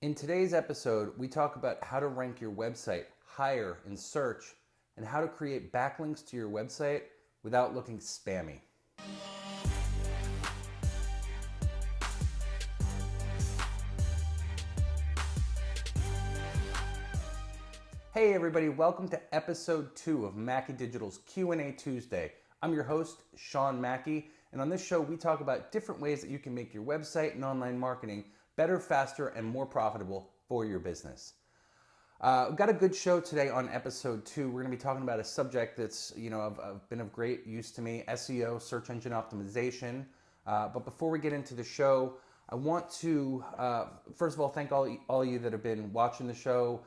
In today's episode, we talk about how to rank your website higher in search and how to create backlinks to your website without looking spammy. Hey everybody, welcome to episode 2 of Mackey Digital's Q&A Tuesday. I'm your host, Sean Mackey, and on this show we talk about different ways that you can make your website and online marketing better, faster, and more profitable for your business. We've got a good show today on episode 2. We're going to be talking about a subject that's been of great use to me, SEO, search engine optimization. But before we get into the show, I want to first of all thank all you that have been watching the show,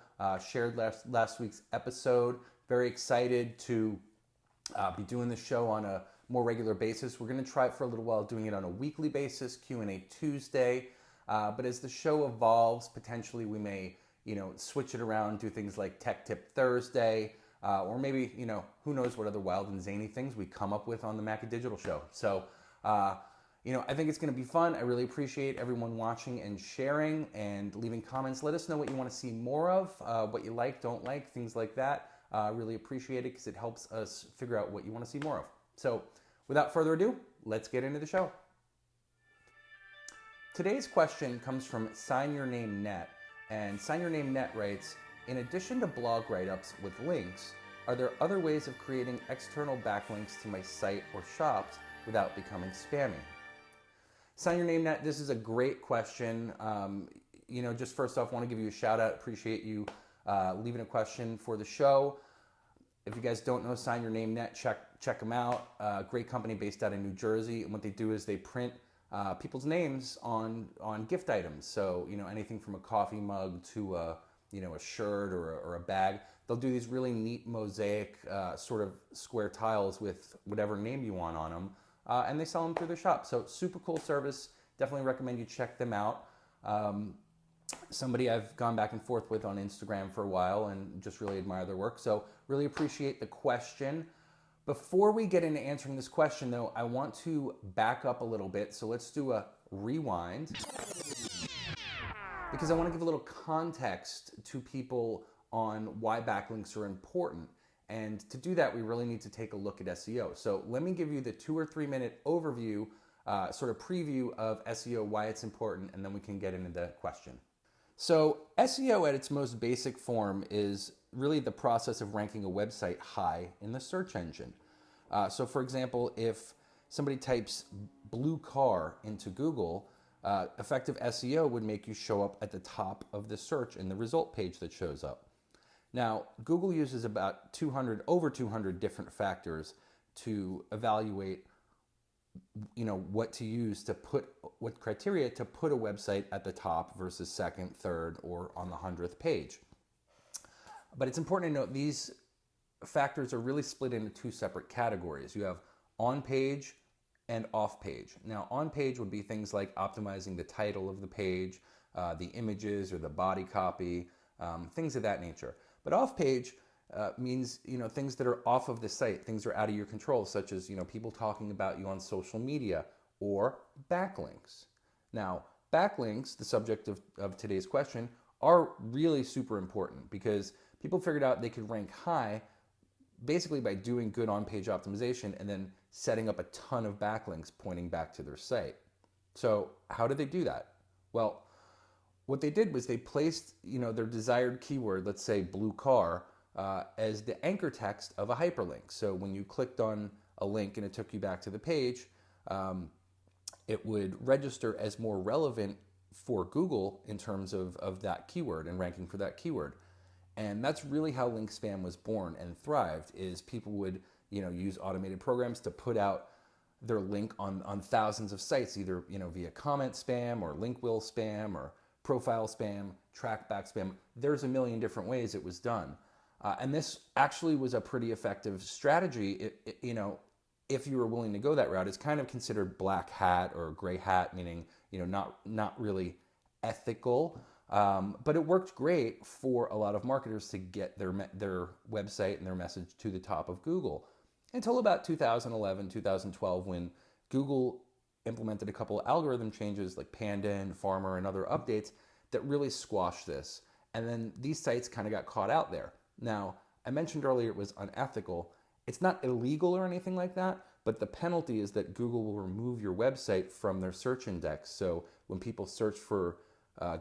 shared last week's episode. Very excited to be doing the show on a more regular basis. We're going to try it for a little while, doing it on a weekly basis, Q&A Tuesday. But as the show evolves, potentially we may, switch it around, do things like Tech Tip Thursday, or maybe, who knows what other wild and zany things we come up with on the Mackey Digital Show. So, I think it's going to be fun. I really appreciate everyone watching and sharing and leaving comments. Let us know what you want to see more of, what you like, don't like, things like that. Really appreciate it because it helps us figure out what you want to see more of. So, without further ado, let's get into the show. Today's question comes from Sign Your Name Net, and Sign Your Name Net writes, in addition to blog write-ups with links, are there other ways of creating external backlinks to my site or shops without becoming spammy? Sign Your Name Net, this is a great question. Just first off, I want to give you a shout out. Appreciate you leaving a question for the show. If you guys don't know Sign Your Name Net, check them out. Great company based out of New Jersey, and what they do is they print people's names on gift items. So, anything from a coffee mug to a shirt or a bag. They'll do these really neat mosaic sort of square tiles with whatever name you want on them. And they sell them through their shop. So super cool service. Definitely recommend you check them out. Somebody I've gone back and forth with on Instagram for a while and just really admire their work. So really appreciate the question. Before we get into answering this question, though, I want to back up a little bit. So let's do a rewind, because I want to give a little context to people on why backlinks are important. And to do that, we really need to take a look at SEO. So let me give you the 2 or 3 minute overview, sort of preview of SEO, why it's important, and then we can get into the question. So SEO at its most basic form is really the process of ranking a website high in the search engine. So for example, if somebody types blue car into Google, effective SEO would make you show up at the top of the search in the result page that shows up. Now, Google uses about over 200 different factors to evaluate, what to use to what criteria to put a website at the top versus second, third, or on the 100th page. But it's important to note these factors are really split into 2 separate categories. You have on-page and off-page. Now, on-page would be things like optimizing the title of the page, the images or the body copy, things of that nature. But off-page means, things that are off of the site, things that are out of your control, such as, people talking about you on social media, or backlinks. Now, backlinks, the subject of today's question, are really super important because people figured out they could rank high basically by doing good on-page optimization and then setting up a ton of backlinks pointing back to their site. So how did they do that? Well, what they did was they placed, their desired keyword, let's say blue car, as the anchor text of a hyperlink. So when you clicked on a link and it took you back to the page, it would register as more relevant for Google in terms of that keyword and ranking for that keyword. And that's really how link spam was born and thrived, is people would, use automated programs to put out their link on thousands of sites, either, via comment spam or link will spam or profile spam, trackback spam. There's a million different ways it was done. And this actually was a pretty effective strategy, if you were willing to go that route. It's kind of considered black hat or gray hat, meaning, not really ethical. But it worked great for a lot of marketers to get their website and their message to the top of Google. Until about 2011, 2012, when Google implemented a couple of algorithm changes like Panda and Farmer and other updates that really squashed this. And then these sites kind of got caught out there. Now, I mentioned earlier it was unethical. It's not illegal or anything like that, but the penalty is that Google will remove your website from their search index. So when people search for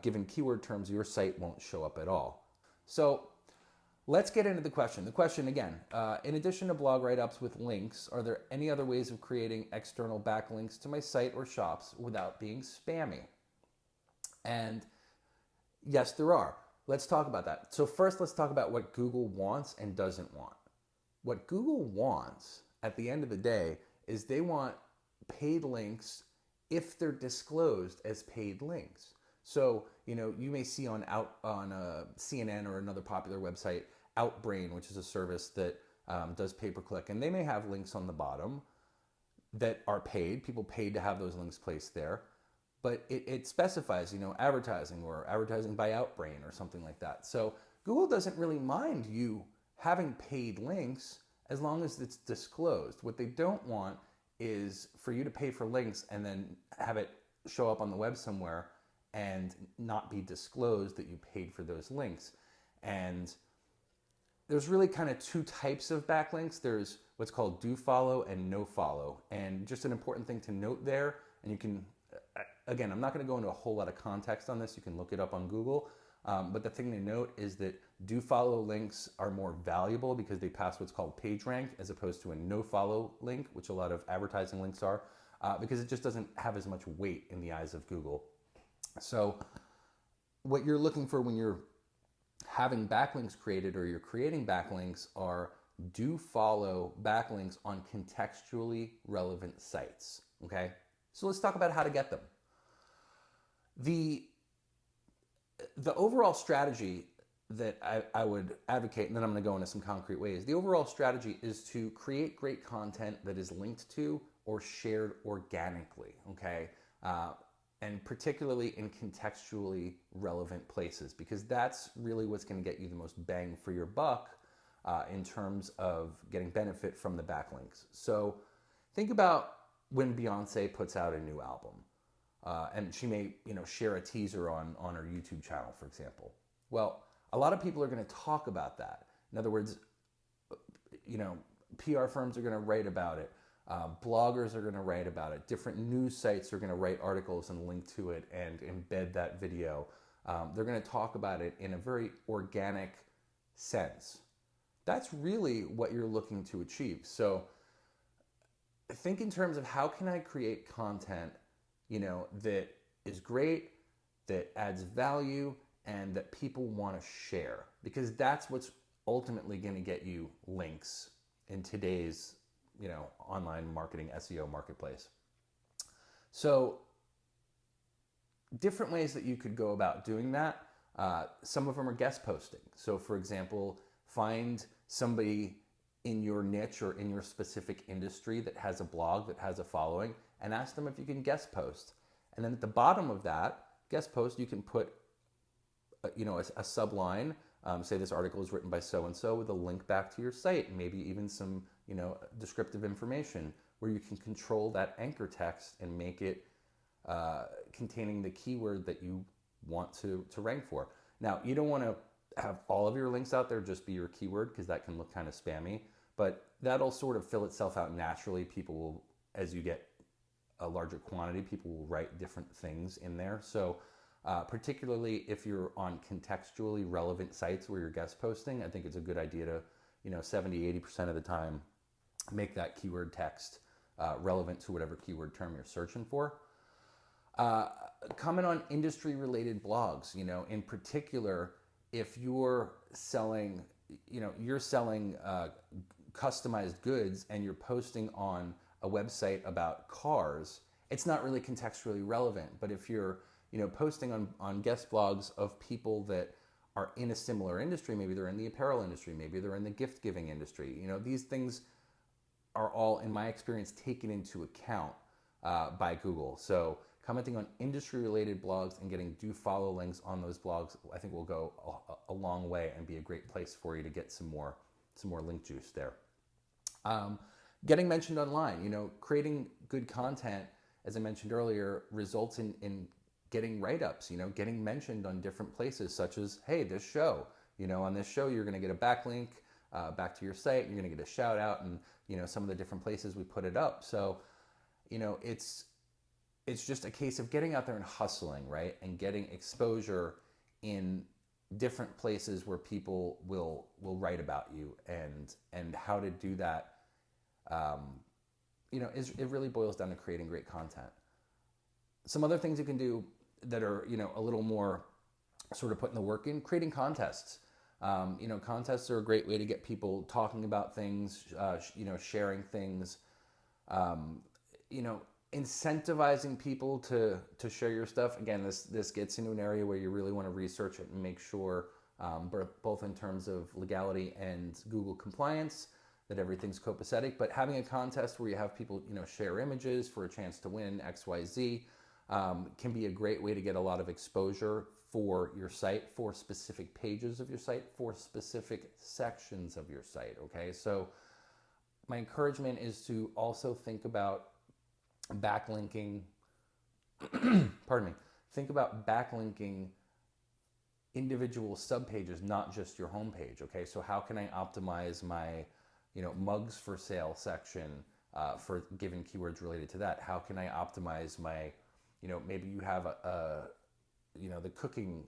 given keyword terms, your site won't show up at all. So let's get into the question. The question again, in addition to blog write-ups with links, are there any other ways of creating external backlinks to my site or shops without being spammy? And yes, there are. Let's talk about that. So first, let's talk about what Google wants and doesn't want. What Google wants at the end of the day is they want paid links if they're disclosed as paid links. So, you may see on CNN or another popular website, Outbrain, which is a service that does pay-per-click, and they may have links on the bottom that are paid. People paid to have those links placed there, but it specifies, advertising or advertising by Outbrain or something like that. So Google doesn't really mind you having paid links as long as it's disclosed. What they don't want is for you to pay for links and then have it show up on the web somewhere and not be disclosed that you paid for those links. And there's really kind of two types of backlinks. There's what's called do follow and no follow. And just an important thing to note there, and you can, again, I'm not going to go into a whole lot of context on this. You can look it up on Google. But the thing to note is that do follow links are more valuable because they pass what's called PageRank as opposed to a no follow link, which a lot of advertising links are, because it just doesn't have as much weight in the eyes of Google. So what you're looking for when you're having backlinks created or you're creating backlinks are do follow backlinks on contextually relevant sites. Okay, so let's talk about how to get them. The overall strategy that I would advocate, and then I'm going to go into some concrete ways. The overall strategy is to create great content that is linked to or shared organically, okay? And particularly in contextually relevant places, because that's really what's going to get you the most bang for your buck in terms of getting benefit from the backlinks. So think about when Beyonce puts out a new album. And she may, share a teaser on her YouTube channel, for example. Well, a lot of people are going to talk about that. In other words, PR firms are going to write about it. Bloggers are going to write about it. Different news sites are going to write articles and link to it and embed that video. They're going to talk about it in a very organic sense. That's really what you're looking to achieve. So think in terms of how can I create content that is great, that adds value, and that people want to share, because that's what's ultimately going to get you links in today's, online marketing SEO marketplace. So different ways that you could go about doing that. Some of them are guest posting. So for example, find somebody in your niche or in your specific industry that has a blog, that has a following, and ask them if you can guest post. And then at the bottom of that guest post, you can put a subline, say this article is written by so-and-so with a link back to your site, and maybe even some, descriptive information where you can control that anchor text and make it containing the keyword that you want to rank for. Now, you don't want to have all of your links out there just be your keyword, because that can look kind of spammy, but that'll sort of fill itself out naturally. People will, as you get a larger quantity, people will write different things in there. So particularly if you're on contextually relevant sites where you're guest posting, I think it's a good idea to, 70-80% of the time, make that keyword text relevant to whatever keyword term you're searching for. Comment on industry related blogs, in particular, if you're selling, customized goods and you're posting on a website about cars, it's not really contextually relevant. But if you're, posting on guest blogs of people that are in a similar industry, maybe they're in the apparel industry, maybe they're in the gift giving industry, these things are all, in my experience, taken into account by Google. So commenting on industry related blogs and getting do follow links on those blogs, I think will go a long way and be a great place for you to get some more link juice there. Getting mentioned online, creating good content, as I mentioned earlier, results in getting write-ups, getting mentioned on different places, such as, hey, this show, on this show, you're going to get a backlink back to your site. You're going to get a shout out, and, some of the different places we put it up. So, it's just a case of getting out there and hustling, right? And getting exposure in different places where people will write about you, and how to do that. It really boils down to creating great content. Some other things you can do that are, a little more sort of putting the work in, creating contests. Contests are a great way to get people talking about things, sharing things, incentivizing people to share your stuff. Again, this gets into an area where you really want to research it and make sure, both in terms of legality and Google compliance, that everything's copacetic. But having a contest where you have people, share images for a chance to win XYZ, can be a great way to get a lot of exposure for your site, for specific pages of your site, for specific sections of your site, okay? So my encouragement is to also think about backlinking, pardon me, think about backlinking individual subpages, not just your homepage, okay? So how can I optimize my, mugs for sale section for given keywords related to that? How can I optimize my, maybe you have a cooking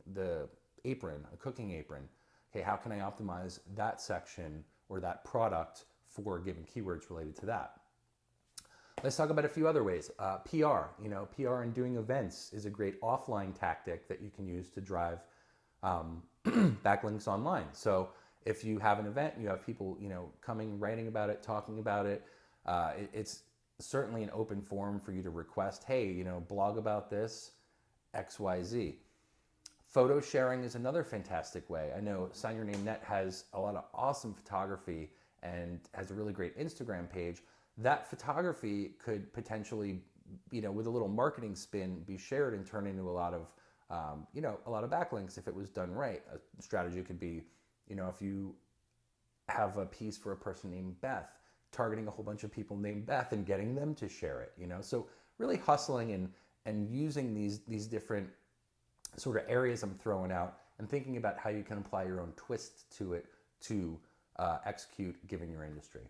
apron. Okay, how can I optimize that section or that product for given keywords related to that? Let's talk about a few other ways. PR, PR and doing events is a great offline tactic that you can use to drive backlinks online. So if you have an event, you have people, coming, writing about it, talking about it, it's certainly an open forum for you to request, hey, blog about this, XYZ. Photo sharing is another fantastic way. I know Sign Your Name Net has a lot of awesome photography and has a really great Instagram page. That photography could potentially, with a little marketing spin, be shared and turn into a lot of, a lot of backlinks if it was done right. A strategy could be, if you have a piece for a person named Beth, targeting a whole bunch of people named Beth and getting them to share it, So really hustling and using these different sort of areas I'm throwing out and thinking about how you can apply your own twist to it to execute given your industry.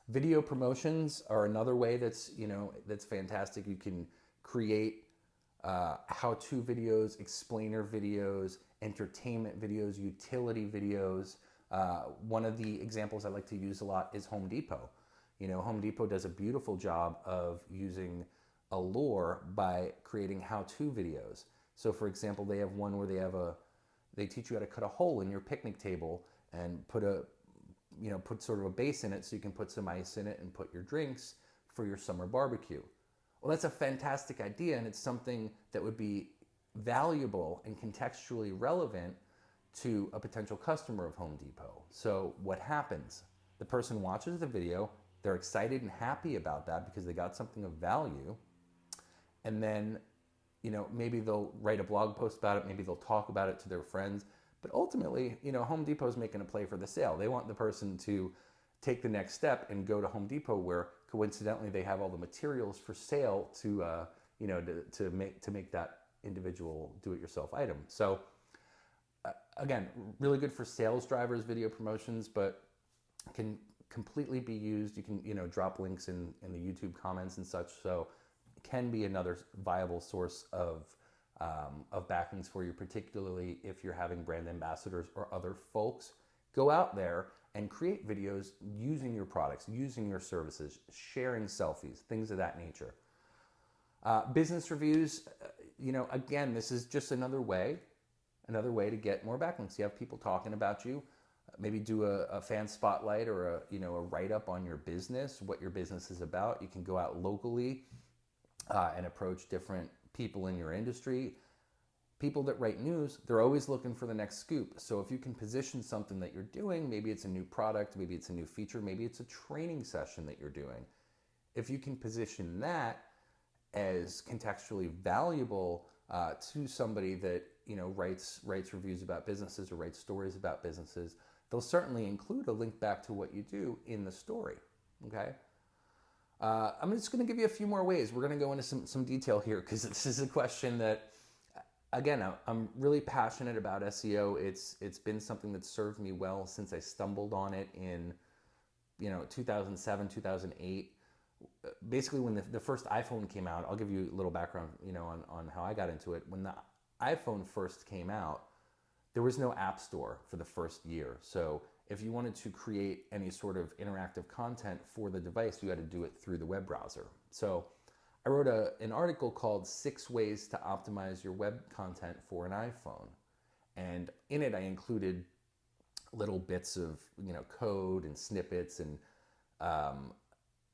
Video promotions are another way that's fantastic. You can create how-to videos, explainer videos, entertainment videos, utility videos. One of the examples I like to use a lot is Home Depot. Home Depot does a beautiful job of using allure by creating how-to videos. So for example, they have one where they teach you how to cut a hole in your picnic table and put sort of a base in it so you can put some ice in it and put your drinks for your summer barbecue. Well, that's a fantastic idea, and it's something that would be valuable and contextually relevant to a potential customer of Home Depot. So what happens? The person watches the video, they're excited and happy about that because they got something of value, and then maybe they'll write a blog post about it, maybe they'll talk about it to their friends, but ultimately, Home Depot's making a play for the sale. They want the person to take the next step and go to Home Depot, where coincidentally they have all the materials for sale to make that individual do-it-yourself item. So again, really good for sales drivers, video promotions, but can completely be used. You can drop links in the YouTube comments and such. So it can be another viable source of backlinks for you, particularly if you're having brand ambassadors or other folks go out there and create videos using your products, using your services, sharing selfies, things of that nature. Business reviews, again, this is just another way to get more backlinks. You have people talking about you, maybe do a fan spotlight or a write-up on your business, what your business is about. You can go out locally and approach different people in your industry. People that write news, they're always looking for the next scoop. So if you can position something that you're doing, maybe it's a new product, maybe it's a new feature, maybe it's a training session that you're doing. If you can position that as contextually valuable to somebody that writes reviews about businesses or writes stories about businesses, they'll certainly include a link back to what you do in the story. Okay. I'm just going to give you a few more ways. We're going to go into some detail here because this is a question that again, I'm really passionate about SEO. It's been something that served me well since I stumbled on it in 2007, 2008. Basically, when the first iPhone came out, I'll give you a little background, on how I got into it. When the iPhone first came out, there was no app store for the first year. So if you wanted to create any sort of interactive content for the device, you had to do it through the web browser. So I wrote an article called 6 Ways to Optimize Your Web Content for an iPhone. And in it, I included little bits of code and snippets and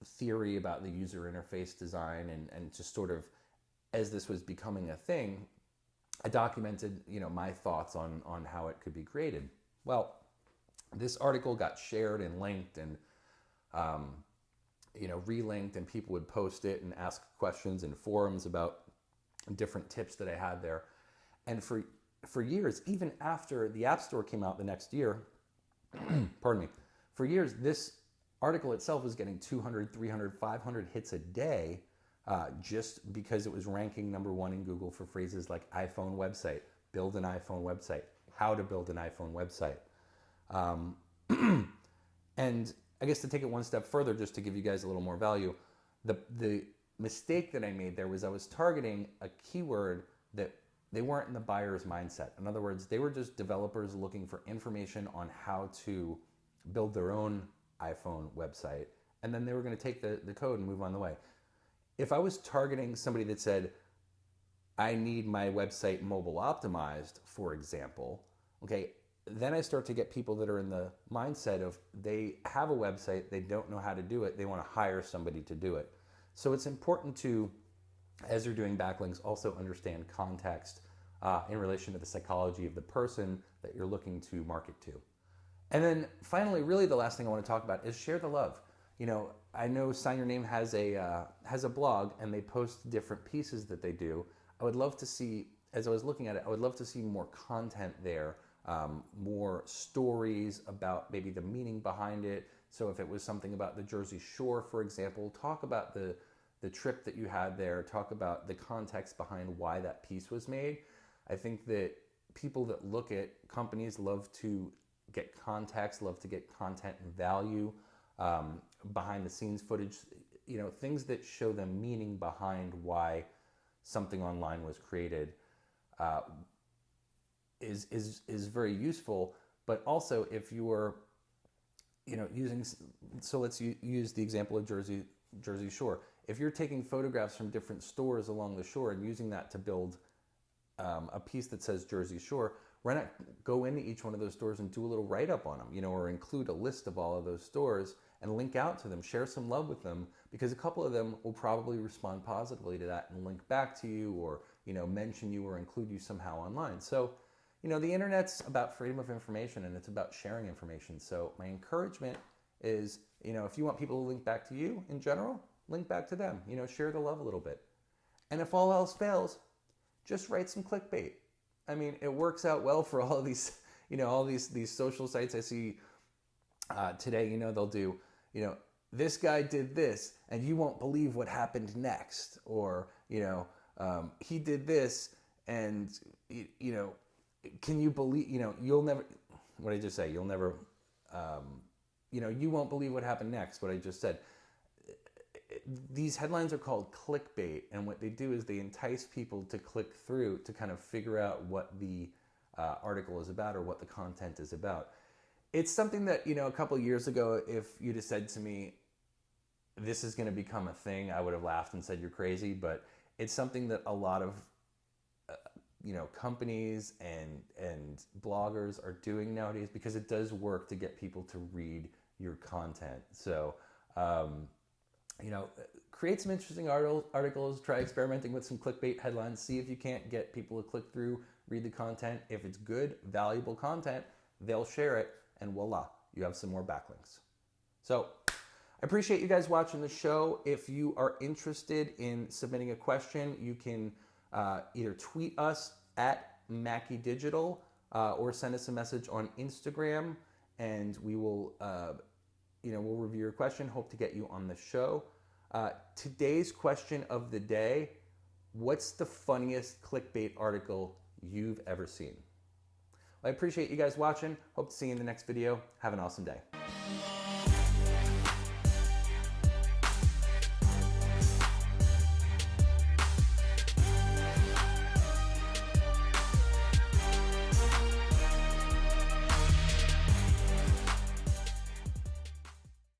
theory about the user interface design, and just sort of, as this was becoming a thing, I documented my thoughts on how it could be created. Well, this article got shared and linked and relinked, and people would post it and ask questions in forums about different tips that I had there. And for years, even after the App Store came out the next year, pardon me, for years, this article itself was getting 200, 300, 500 hits a day, just because it was ranking #1 in Google for phrases like iPhone website, build an iPhone website, how to build an iPhone website. And I guess to take it one step further, just to give you guys a little more value, the mistake that I made there was I was targeting a keyword that they weren't in the buyer's mindset. In other words, they were just developers looking for information on how to build their own iPhone website, and then they were going to take the code and move on the way. If I was targeting somebody that said, I need my website mobile optimized, for example, okay, then I start to get people that are in the mindset of they have a website, they don't know how to do it, they want to hire somebody to do it. So it's important to, as you're doing backlinks, also understand context in relation to the psychology of the person that you're looking to market to. And then finally, really the last thing I want to talk about is share the love. I know Sign Your Name has a blog, and they post different pieces that they do. I would love to see, as I was looking at it, I would love to see more content there, more stories about maybe the meaning behind it. So if it was something about the Jersey Shore, for example, talk about the trip that you had there, talk about the context behind why that piece was made. I think that people that look at companies love to get context, love to get content and value, behind the scenes footage, things that show them meaning behind why something online was created, is very useful. But also, if you are using, so let's use the example of Jersey Shore. If you're taking photographs from different stores along the shore and using that to build a piece that says Jersey Shore, why not go into each one of those stores and do a little write-up on them, or include a list of all of those stores and link out to them, share some love with them, because a couple of them will probably respond positively to that and link back to you, or mention you or include you somehow online. So the internet's about freedom of information, and it's about sharing information. So my encouragement is, if you want people to link back to you in general, link back to them, share the love a little bit. And if all else fails, just write some clickbait. I mean, it works out well for all of these, all these social sites I see today. They'll do, this guy did this, and you won't believe what happened next, or he did this, and can you believe? You'll never. What did I just say? You'll never. You won't believe what happened next. What I just said. These headlines are called clickbait, and what they do is they entice people to click through to kind of figure out what the article is about or what the content is about. It's something that, a couple of years ago, if you'd have said to me, this is going to become a thing, I would have laughed and said you're crazy. But it's something that a lot of companies and bloggers are doing nowadays, because it does work to get people to read your content. So create some interesting articles, try experimenting with some clickbait headlines, see if you can't get people to click through, read the content. If it's good, valuable content, they'll share it, and voila, you have some more backlinks. So I appreciate you guys watching the show. If you are interested in submitting a question, you can either tweet us at Mackey Digital or send us a message on Instagram, and we will we'll review your question. Hope to get you on the show. Today's question of the day: what's the funniest clickbait article you've ever seen. I appreciate you guys watching. Hope to see you in the next video. Have an awesome day.